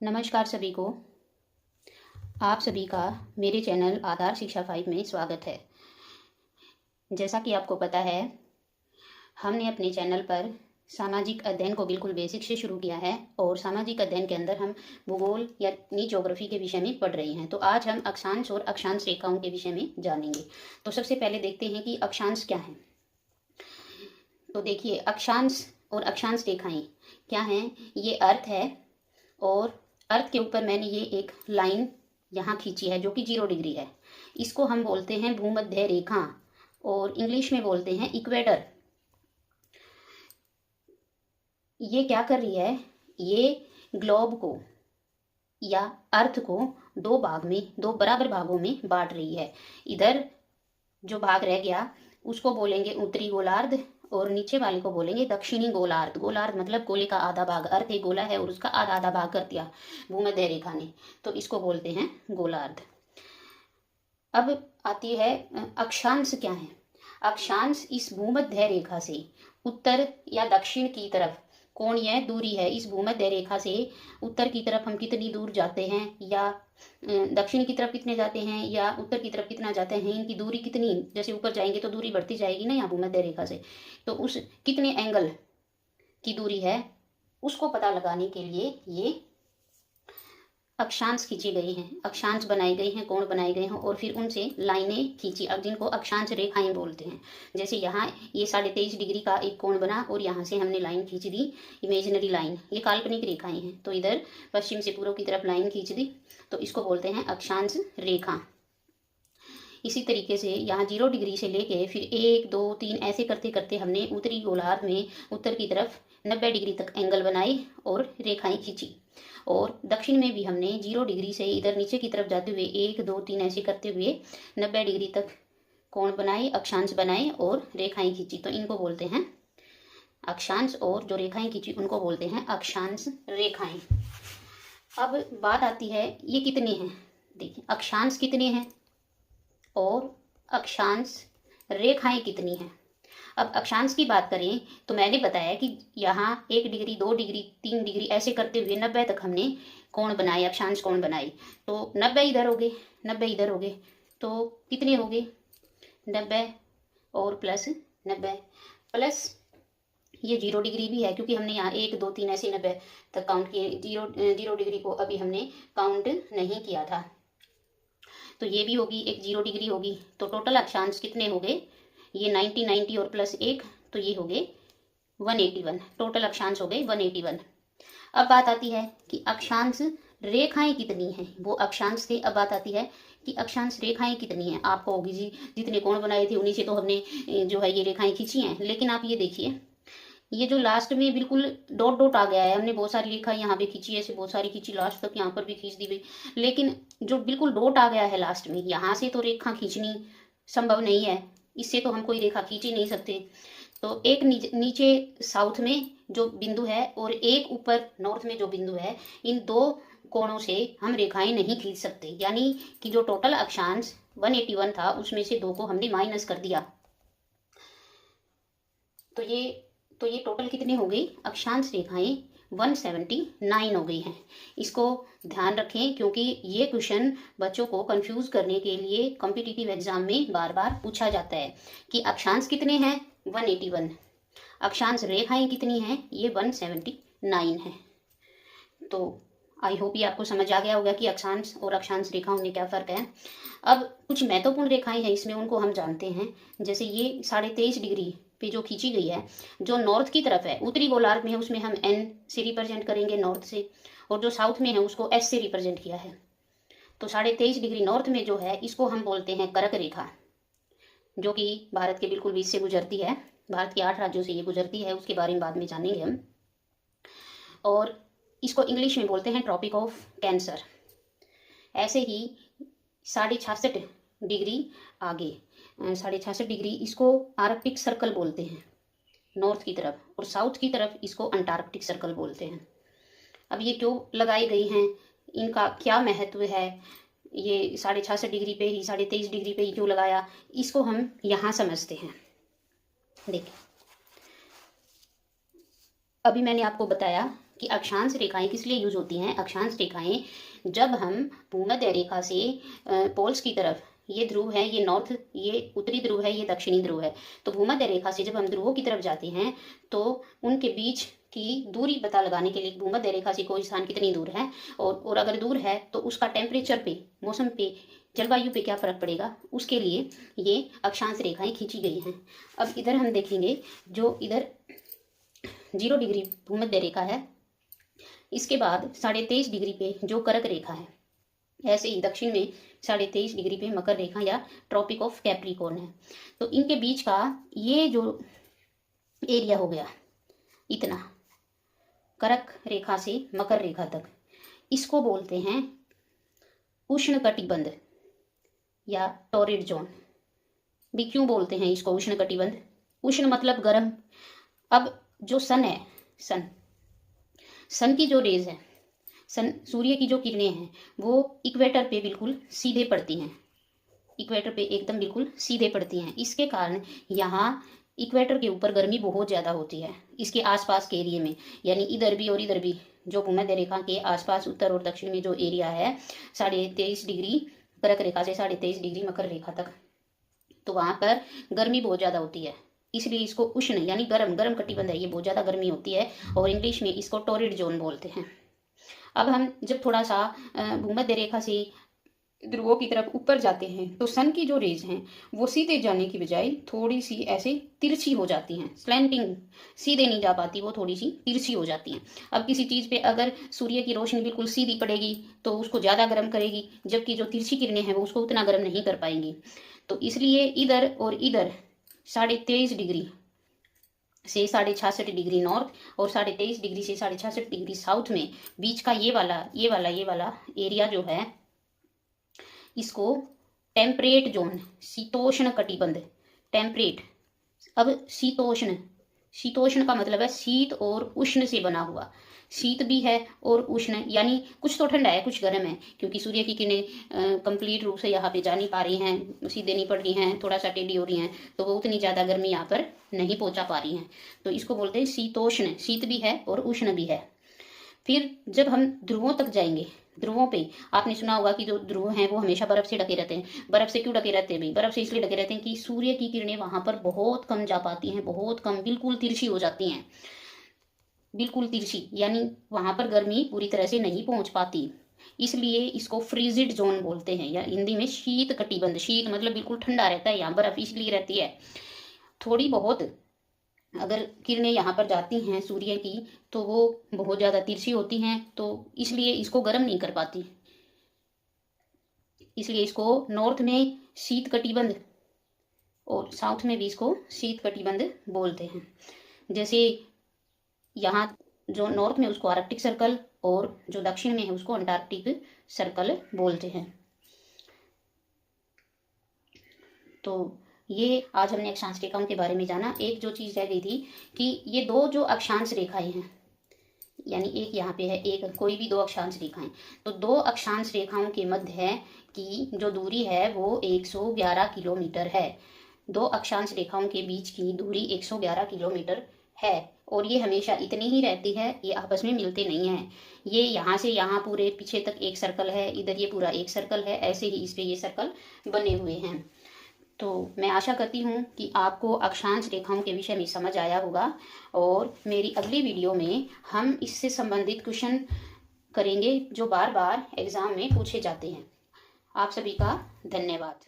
नमस्कार सभी को। आप सभी का मेरे चैनल आधार शिक्षा 5 में स्वागत है। जैसा कि आपको पता है, हमने अपने चैनल पर सामाजिक अध्ययन को बिल्कुल बेसिक से शुरू किया है और सामाजिक अध्ययन के अंदर हम भूगोल यानी ज्योग्राफी के विषय में पढ़ रहे हैं। तो आज हम अक्षांश और अक्षांश रेखाओं के विषय में जानेंगे। तो सबसे पहले देखते हैं कि अक्षांश क्या है। तो देखिए, अक्षांश और अक्षांश रेखाएं क्या हैं। ये अर्थ है और अर्थ के ऊपर मैंने ये एक लाइन यहाँ खींची है जो कि 0 डिग्री है। इसको हम बोलते हैं भूमध्य रेखा और इंग्लिश में बोलते हैं इक्वेटर। ये क्या कर रही है, ये ग्लोब को या अर्थ को दो बराबर भागों में बांट रही है। इधर जो भाग रह गया उसको बोलेंगे उत्तरी गोलार्ध और नीचे वाले को बोलेंगे दक्षिणी गोलार्ध। गोलार्ध मतलब गोले का आधा भाग, अर्थ एक गोला है और उसका आधा आधा भाग कर दिया भूमध्य रेखा ने, तो इसको बोलते हैं गोलार्ध। अब आती है अक्षांश क्या है। अक्षांश इस भूमध्य रेखा से उत्तर या दक्षिण की तरफ कोणीय दूरी है। इस भूमध्य रेखा से उत्तर की तरफ हम कितनी दूर जाते हैं या दक्षिण की तरफ कितने जाते हैं या उत्तर की तरफ कितना जाते हैं, इनकी दूरी कितनी, जैसे ऊपर जाएंगे तो दूरी बढ़ती जाएगी ना यहाँ भूमध्य रेखा से, तो उस कितने एंगल की दूरी है उसको पता लगाने के लिए ये अक्षांश खींची गई हैं, अक्षांश बनाए गए हैं, कोण बनाए गए हैं और फिर उनसे लाइनें खींची, अब जिनको अक्षांश रेखाएं बोलते हैं। जैसे यहाँ ये 23.5 डिग्री का एक कोण बना और यहाँ से हमने लाइन खींच दी, इमेजिनरी लाइन, ये काल्पनिक रेखाएं हैं। तो इधर पश्चिम से पूर्व की तरफ लाइन खींच दी, तो इसको बोलते हैं अक्षांश रेखा। इसी तरीके से यहाँ 0 डिग्री से लेके फिर 1 2 3 ऐसे करते करते हमने उत्तरी गोलार्ध में उत्तर की तरफ 90 डिग्री तक एंगल बनाए और रेखाएं खींची। और दक्षिण में भी हमने 0 डिग्री से इधर नीचे की तरफ जाते हुए 1 2 3 ऐसे करते हुए 90 डिग्री तक कोण बनाए, अक्षांश बनाए और रेखाएं खींची। तो इनको बोलते हैं अक्षांश, और जो रेखाएं खींची उनको बोलते हैं अक्षांश रेखाएं। अब बात आती है ये कितने हैं। देखिए, अक्षांश कितने हैं और अक्षांश रेखाएं कितनी हैं। अब अक्षांश की बात करें तो मैंने बताया कि यहाँ 1 डिग्री 2 डिग्री 3 डिग्री ऐसे करते हुए 90 तक हमने कोण बनाए, अक्षांश कोण बनाए। तो 90 इधर हो गए, 90 इधर हो गए, तो कितने हो गए 90 और प्लस 90 प्लस ये 0 डिग्री भी है क्योंकि हमने यहाँ 1 2 3 ऐसे 90 तक काउंट किए। 0 डिग्री को अभी हमने काउंट नहीं किया था, तो ये भी होगी एक 0 डिग्री होगी। तो टोटल अक्षांश कितने हो गए, ये 90 और प्लस 1, तो ये हो गए 181। टोटल अक्षांश हो गए 181। अब बात आती है कि अक्षांश रेखाएं कितनी हैं, वो अक्षांश थे। अब बात आती है कि अक्षांश रेखाएं कितनी हैं। आपको होगी जी जितने कोण बनाए थे उन्हीं से तो हमने जो है ये रेखाएं खींची हैं, लेकिन आप ये देखिए, ये जो लास्ट में बिल्कुल डॉट डॉट आ गया है, हमने बहुत सारी रेखा यहाँ पे खींची, ऐसे बहुत सारी खींची, लास्ट तक यहाँ पर भी खींच दी गई, लेकिन जो बिल्कुल डॉट आ गया है लास्ट में, यहाँ से तो रेखा खींचनी संभव नहीं है, इससे तो हम कोई रेखा खींच ही नहीं सकते। तो एक नीचे साउथ में जो बिंदु है और एक ऊपर नॉर्थ में जो बिंदु है, इन दो कोणों से हम रेखाएं नहीं खींच सकते। यानी कि जो टोटल अक्षांश 181 था उसमें से 2 को हमने माइनस कर दिया, तो ये टोटल कितने हो गई, अक्षांश रेखाएं 179 हो गई हैं। इसको ध्यान रखें क्योंकि ये क्वेश्चन बच्चों को कंफ्यूज करने के लिए कॉम्पिटिटिव एग्जाम में बार बार पूछा जाता है कि अक्षांश कितने हैं 181, अक्षांश रेखाएं कितनी हैं, ये 179 है। तो आई होप ये आपको समझ आ गया होगा कि अक्षांश और अक्षांश रेखाओं में क्या फ़र्क है। अब कुछ महत्वपूर्ण रेखाएं हैं इसमें, उनको हम जानते हैं। जैसे ये 23.5 डिग्री पे जो खींची गई है, जो नॉर्थ की तरफ है, उत्तरी गोलार्ध में है, उसमें हम एन से रिप्रेजेंट करेंगे नॉर्थ से, और जो साउथ में है उसको एस से रिप्रेजेंट किया है। तो 23.5 डिग्री नॉर्थ में जो है इसको हम बोलते हैं कर्क रेखा, जो कि भारत के बिल्कुल बीच से गुजरती है। भारत के 8 राज्यों से ये गुजरती है, उसके बारे में बाद में जानेंगे हम। और इसको इंग्लिश में बोलते हैं ट्रॉपिक ऑफ कैंसर। ऐसे ही 66.5 डिग्री आगे, 66.5 डिग्री, इसको आर्कटिक सर्कल बोलते हैं नॉर्थ की तरफ, और साउथ की तरफ इसको अंटार्कटिक सर्कल बोलते हैं। अब ये क्यों लगाई गई हैं, इनका क्या महत्व है, ये 66.5 डिग्री पे ही 23.5 डिग्री पे ही क्यों लगाया, इसको हम यहाँ समझते हैं। देखिए, अभी मैंने आपको बताया कि अक्षांश रेखाएं किस लिए यूज होती हैं। अक्षांश रेखाएं जब हम भूमध्य रेखा से पोल्स की तरफ, ये ध्रुव है, ये नॉर्थ, ये उत्तरी ध्रुव है, ये दक्षिणी ध्रुव है, तो भूमध्य रेखा से जब हम ध्रुवों की तरफ जाते हैं तो उनके बीच की दूरी पता लगाने के लिए भूमध्य रेखा से कोई स्थान कितनी दूर है और अगर दूर है तो उसका टेम्परेचर पे, मौसम पे, जलवायु पे क्या फर्क पड़ेगा, उसके लिए ये अक्षांश रेखाएं खींची गई हैं। अब इधर हम देखेंगे, जो इधर 0 डिग्री भूमध्य रेखा है, इसके बाद 23.5 डिग्री पे जो कर्क रेखा है, ऐसे ही दक्षिण में 23.5 डिग्री पे मकर रेखा या ट्रॉपिक ऑफ कैप्रिकॉर्न है। तो इनके बीच का ये जो एरिया हो गया, इतना कर्क रेखा से मकर रेखा तक, इसको बोलते हैं उष्ण कटिबंध या टॉरिड जोन। भी क्यों बोलते हैं इसको उष्ण कटिबंध? उष्ण मतलब गर्म। अब जो सन है, सन की जो रेज है, सूर्य की जो किरणें हैं वो इक्वेटर पे बिल्कुल सीधे पड़ती हैं, इक्वेटर पे एकदम बिल्कुल सीधे पड़ती हैं। इसके कारण यहाँ इक्वेटर के ऊपर गर्मी बहुत ज़्यादा होती है इसके आसपास के एरिया में, यानी इधर भी और इधर भी, जो भूमध्य रेखा के आसपास उत्तर और दक्षिण में जो एरिया है 23.5 डिग्री कर्क रेखा से 23.5 डिग्री मकर रेखा तक, तो वहाँ पर गर्मी बहुत ज़्यादा होती है, इसलिए इसको उष्ण यानी गर्म कटिबंध है, ये बहुत ज़्यादा गर्मी होती है और इंग्लिश में इसको टॉरिड जोन बोलते हैं। अब हम जब थोड़ा सा भूमध्य रेखा से ध्रुवों की तरफ ऊपर जाते हैं तो सन की जो रेज हैं वो सीधे जाने की बजाय थोड़ी सी ऐसे तिरछी हो जाती हैं, स्लैंटिंग, सीधे नहीं जा पाती, वो थोड़ी सी तिरछी हो जाती हैं। अब किसी चीज़ पे अगर सूर्य की रोशनी बिल्कुल सीधी पड़ेगी तो उसको ज़्यादा गर्म करेगी, जबकि जो तिरछी किरणें हैं वो उसको उतना गर्म नहीं कर पाएंगी। तो इसलिए इधर और इधर 23.5 डिग्री से 66.5 डिग्री नॉर्थ और 23.5 डिग्री से 66.5 डिग्री साउथ में बीच का ये वाला एरिया जो है, इसको टेम्परेट जोन, शीतोष्ण कटिबंध, टेम्परेट। अब शीतोष्ण का मतलब है शीत और उष्ण से बना हुआ, शीत भी है और उष्ण, यानी कुछ तो ठंडा है कुछ गर्म है, क्योंकि सूर्य की किरणें कंप्लीट रूप से यहाँ पे जा नहीं पा रही हैं, सीधे नहीं पड़ रही हैं, थोड़ा सा टेढ़ी हो रही हैं, तो वो उतनी ज़्यादा गर्मी यहाँ पर नहीं पहुँचा पा रही हैं, तो इसको बोलते हैं शीतोष्ण, शीत भी है और उष्ण भी है। फिर जब हम ध्रुवों तक जाएंगे, ध्रुवों पे आपने सुना होगा कि जो ध्रुव हैं वो हमेशा बर्फ से ढके रहते हैं। बर्फ से क्यों ढके रहते हैं भाई? बर्फ से इसलिए ढके रहते हैं कि सूर्य की किरणें वहां पर बहुत कम जा पाती हैं, बहुत कम, बिल्कुल तिरछी हो जाती हैं, बिल्कुल तिरछी, यानी वहां पर गर्मी पूरी तरह से नहीं पहुंच पाती, इसलिए इसको फ्रीजिड जोन बोलते हैं, या हिंदी में शीत कटिबंध। शीत मतलब बिल्कुल ठंडा रहता है, यहाँ बर्फ इसलिए रहती है। थोड़ी बहुत अगर किरणें यहाँ पर जाती हैं सूर्य की तो वो बहुत ज़्यादा तिरछी होती हैं, तो इसलिए इसको गर्म नहीं कर पाती, इसलिए इसको नॉर्थ में शीत कटिबंध और साउथ में भी इसको शीत कटिबंध बोलते हैं। जैसे यहाँ जो नॉर्थ में उसको आर्कटिक सर्कल और जो दक्षिण में है उसको अंटार्कटिक सर्कल बोलते हैं। तो ये आज हमने अक्षांश रेखाओं के बारे में जाना। एक जो चीज़ रह गई थी कि ये दो जो अक्षांश रेखाएं हैं, यानी एक यहाँ पे है, एक कोई भी दो अक्षांश रेखाएं, तो दो अक्षांश रेखाओं के मध्य की जो दूरी है वो 111 किलोमीटर है। दो अक्षांश रेखाओं के बीच की दूरी 111 किलोमीटर है और ये हमेशा इतनी ही रहती है, ये आपस में मिलते नहीं हैं। ये यहाँ से यहाँ पूरे पीछे तक एक सर्कल है, इधर ये पूरा एक सर्कल है, ऐसे ही इस पे ये सर्कल बने हुए हैं। तो मैं आशा करती हूँ कि आपको अक्षांश रेखाओं के विषय में समझ आया होगा और मेरी अगली वीडियो में हम इससे संबंधित क्वेश्चन करेंगे जो बार बार एग्जाम में पूछे जाते हैं। आप सभी का धन्यवाद।